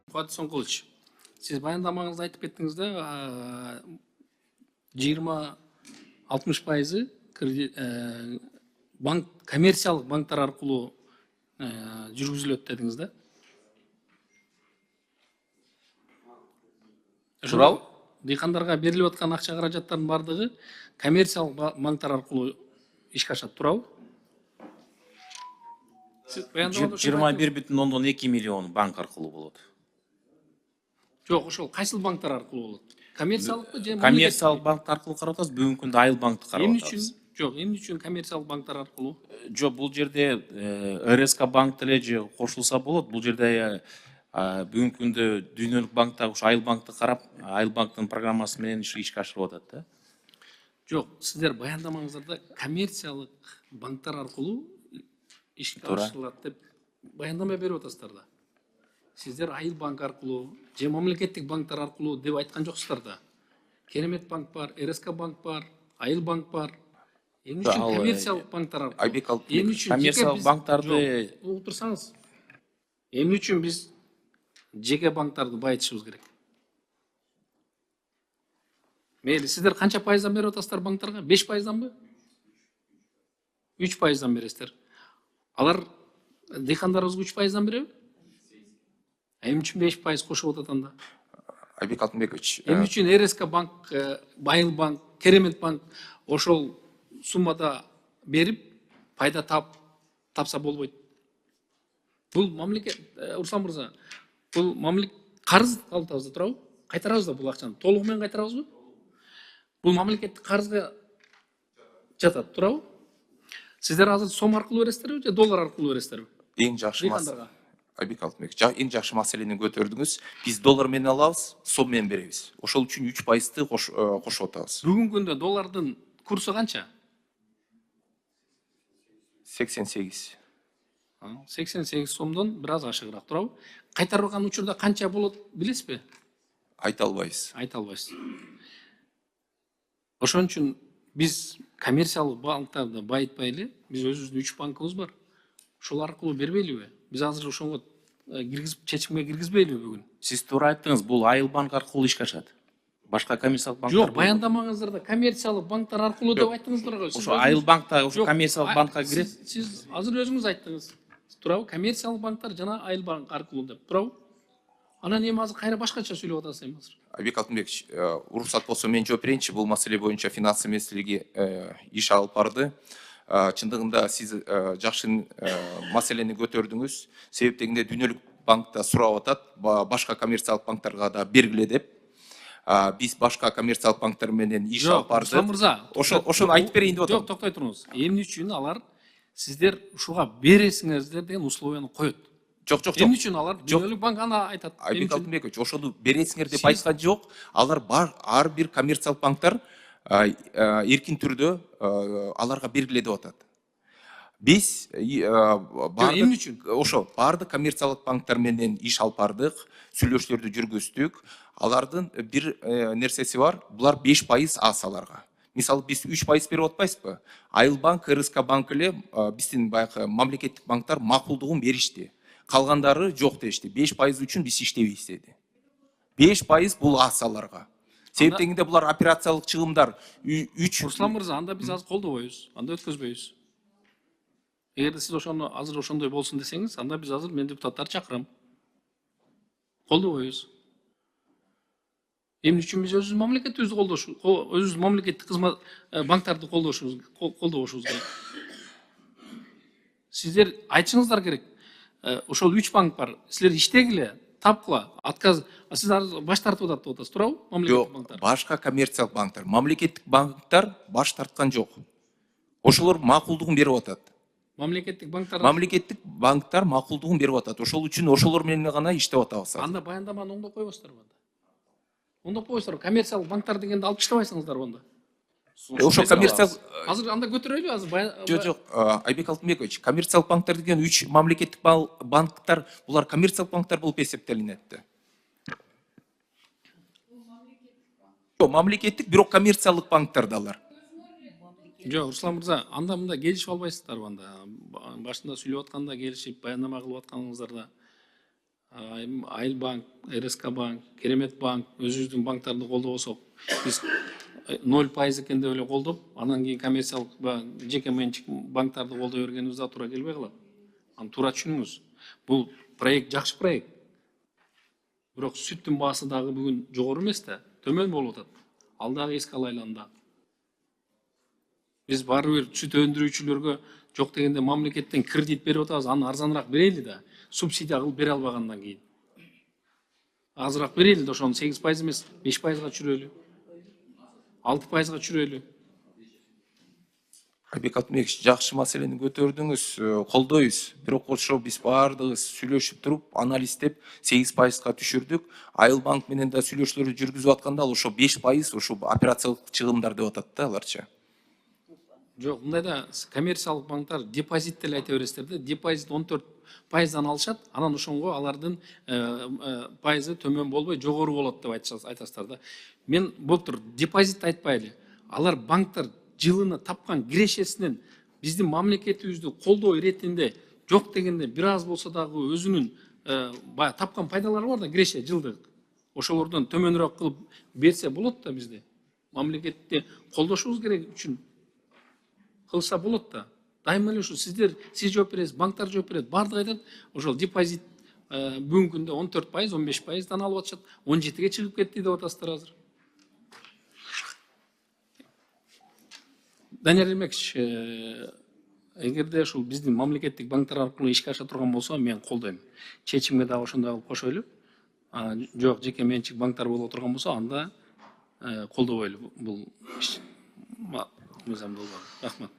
Fuat Соңғылыч, сиз баяндамаңызда айтып кеттиңиз да 20-60% банк коммерциялык банктар аркылуу жүргүзүлөт дедиңиз да. Туурабы? Дыйкандарга берилип аткан акча каражаттардын бардыгы коммерциялык банктар аркылуу ишке ашат, туурабы? 21,2 миллион банк аркылуу болот. Жок, ошол кайсыл банктар аркылуу болот? Коммерциялыкпы же Коммерциялык банк аркылуу карап атабыз, бүгүнкү күндө айыл банкты карап эмне үчүн? атабыз. Жок, эмне үчүн коммерциялык банктар аркылуу? Жок, бул жерде РСК банк деле же кошулса болот. Бул жерде бүгүнкү күндө дүйнөлүк банктагы ушу айыл банкты карап, айыл банктын программасы менен ишке ашырып атат да. Жок, сиздер баяндамаңыздарда коммерциялык банктар аркылуу ишке ашырылат деп баяндама берип атасыздар да. Сиздер айыл банк аркылуу же мамлекеттик банктар аркылуу деп айткан жоксуздар да. Керемет банк бар, РСК банк бар, айыл банк бар. Эмне үчүн коммерциялык банктар аркылуу? Айбек Алтынбек, коммерциялык банктарды отурсаңыз, эмне үчүн биз жеке банктарды байытышыбыз керек? Мейли, сиздер канча пайыздан берип атасыздар банктарга? 5%данбы? 3%дан бересиздер. Алар дыйкандарыбызга 3%дан береби? Эмне үчүн 5% кошуп атат анда? Айбек Алтынбекович, Эмне үчүн РСК банк, Айыл банк, Керемет банк ошол суммада берип пайда тапса болбойт? Бул мамлекет, Руслан мырза, бул мамлекет карыз алып атабыз да, туурабы? Кайтарабыз да бул акчаны, толугу менен кайтарабызбы? Бул мамлекеттик карызга жатат, туурабы? Сиздер азыр сом аркылуу бересиздерби же доллар аркылуу бересиздерби? Эң жакшы Айбек Алтынбек, эң жакшы маселени көтөрдүңүз. Биз доллар менен алабыз, сом менен беребиз. Ошол үчүн 3%ты кошуп атабыз. Бүгүнкү күндө доллардын курсу канча? 88. 88 сомдон бир аз ашыгыраак, туурабы? Кайтарылган учурда канча болот билесизби? Айта албайбыз. Айта албайсыз. Ошон үчүн биз коммерциялык банктарды байытпай эле, биз өзүбүздүн 3 банкыбыз бар. Ошол аркылуу бербейлиби? Биз азыр ошого чечимге киргизбейлиби бүгүн? сиз туура айттыңыз, бул айыл банк аркылуу ишке ашат. Башка коммерциялык банктар Жок, баяндамаңыздарда коммерциялык банктар аркылуу деп айттыңыздар го. Ошо айыл банкта, ошо коммерциялык банкка кирет. Сиз азыр өзүңүз айттыңыз. Туурабы? Коммерциялык банктар жана айыл банк аркылуу деп, туурабы? Анан эми азыр кайра башкача сүйлөп атасыз эми азыр. Айбек Алтынбекович, уруксат болсо мен жооп берейинчи. Бул маселе боюнча финансы министрлиги иш алып барды. Чындыгында сиз жакшы маселени көтөрдүңүз. Себеп дегенде дүйнөлүк банкта сурап атат, башка коммерциялык банктарга да бергиле деп. Биз башка коммерциялык банктар менен иш алып бардык. Руслан мырза, ошону айтып берейин деп атам. Жок, токтой туруңуз. Эмне үчүн алар сиздер ушуга бересиңердер деген условияны коет? Жок. Эмне үчүн алар дүйнөлүк банк аны айтат? Айбек Алтынбекович, ошону бересиңер деп айткан жок. Алар ар бир коммерциялык банктар эркин түрдө аларга бергиле деп атат. Биз эмне үчүн? Ошо бардык коммерциялык банктар менен иш алып бардык, сүйлөшүүлөрдү жүргүздүк. Алардын бир нерсеси бар, булар 5% аз аларга. Мисалы биз 3% берип атпайбызбы? Айыл банк, РСК банк эле биздин баягы мамлекеттик банктар макулдугун беришти. Калгандары жок дешти. 5% үчүн биз иштебейбиз деди. 5% бул аз аларга. Себеп дегенде булар операциялык чыгымдар 3. Руслан мырза, анда биз азыр колдобойбуз, анда өткөзбөйбүз. Эгерде сиз ошону азыр ошондой болсун десеңиз, анда биз азыр мен депутаттарды чакырам. Колдобойбуз. Эмне үчүн биз өзүбүздүн мамлекетибизди өзүбүздүн мамлекеттик кызмат банктарды колдобошубуз керек. Сиздер айтышыңыздар керек. Ошол 3 банк бар. Силер иштегиле, тапкыла, отказ. Сиз баш тартып атат деп атасыз, туурабы? Мамлекеттик банктар. Башка коммерциялык банктар, мамлекеттик банктар баш тарткан жок. Ошолор макулдугун берип атат. Мамлекеттик банктар макулдугун берип атат. Ошол үчүн ошолор менен гана иштеп атабыз. Анда баяндаманы оңдоп койбосуздарбы анда? Оңдоп койбосуздарбы? Коммерциялык банктар дегенди алып таштабайсыңыздарбы анда? Ошо коммерциялык азыр анда көтөрөлү азыр. Жок, Айбек Алтынбекович, коммерциялык банктар деген 3 мамлекеттик банктар, булар коммерциялык банктар болуп эсептелинет. Мамлекеттик, бирок коммерциялык банктар да алар. Жок, Руслан мырза, анда мында келишип албайсыздарбы анда? Башында сүйлөп атканда келишип, баяндама кылып атканыңыздарда Айыл банк, РСК банк, Керемет банк, өзүбүздүн банктарды колдобосок, биз 0% экен деп эле колдоп, анан кийин коммерциялык жеке менчик банктарды колдой бергенибиз да туура келбей калат. Аны туура түшүнүңүз. Бул проект жакшы проект. Бирок сүттүн баасы дагы бүгүн жогору эмес да, төмөн болуп атат. Ал дагы эске алайлы анда. Биз баары бир сүт өндүрүүчүлөргө жок дегенде мамлекеттен кредит берип атабыз, аны арзаныраак берели да, субсидия кылып бере албагандан кийин. Азыраак берели да, ошону 8% эмес 5%га түшүрөлү. 6%га түшүрөлү. Айбек Алтынбекович, жакшы маселени көтөрдүңүз, колдойбуз. Бирок ошо биз баардыгыбыз сүйлөшүп туруп, анализдеп 8%га түшүрдүк. Айыл банк менен да сүйлөшүүлөрдү жүргүзүп атканда ал ошо 5% ошо операциялык чыгымдар деп атат да аларчы. Жок, мындайда коммерциялык банктар депозит деле айта бересиздер да, депозит 14%дан алышат, анан ошонго алардын пайызы төмөн болбой жогору болот деп айтасыздар да. Мен былтыр депозит айтпайлы. Алар банктар жылына тапкан кирешесинен биздин мамлекетибизди колдоо иретинде жок дегенде бир аз болсо дагы өзүнүн баягы тапкан пайдалары бар да, киреше жылдык. Ошолордон төмөнүрөөк кылып берсе болот да бизде. Мамлекетти колдошубуз керек үчүн кылса болот да. Дайыма эле ушу сиз жооп бересиз, банктар жооп берет, баардыгы айтат, ошол депозит бүгүнкү күндө 14%, 15%дан алып атышат, 17-ге чыгып кетти деп атасыздар азыр. Данияр Ермекович, эгерде ушул биздин мамлекеттик банктар аркылуу ишке аша турган болсо, мен колдойм. Чечимге дагы ошондой кылып кошойлу. Жок, жеке менчик банктар боло турган болсо, анда колдобойлу бул иш. Мыйзам болбойт. Рахмат.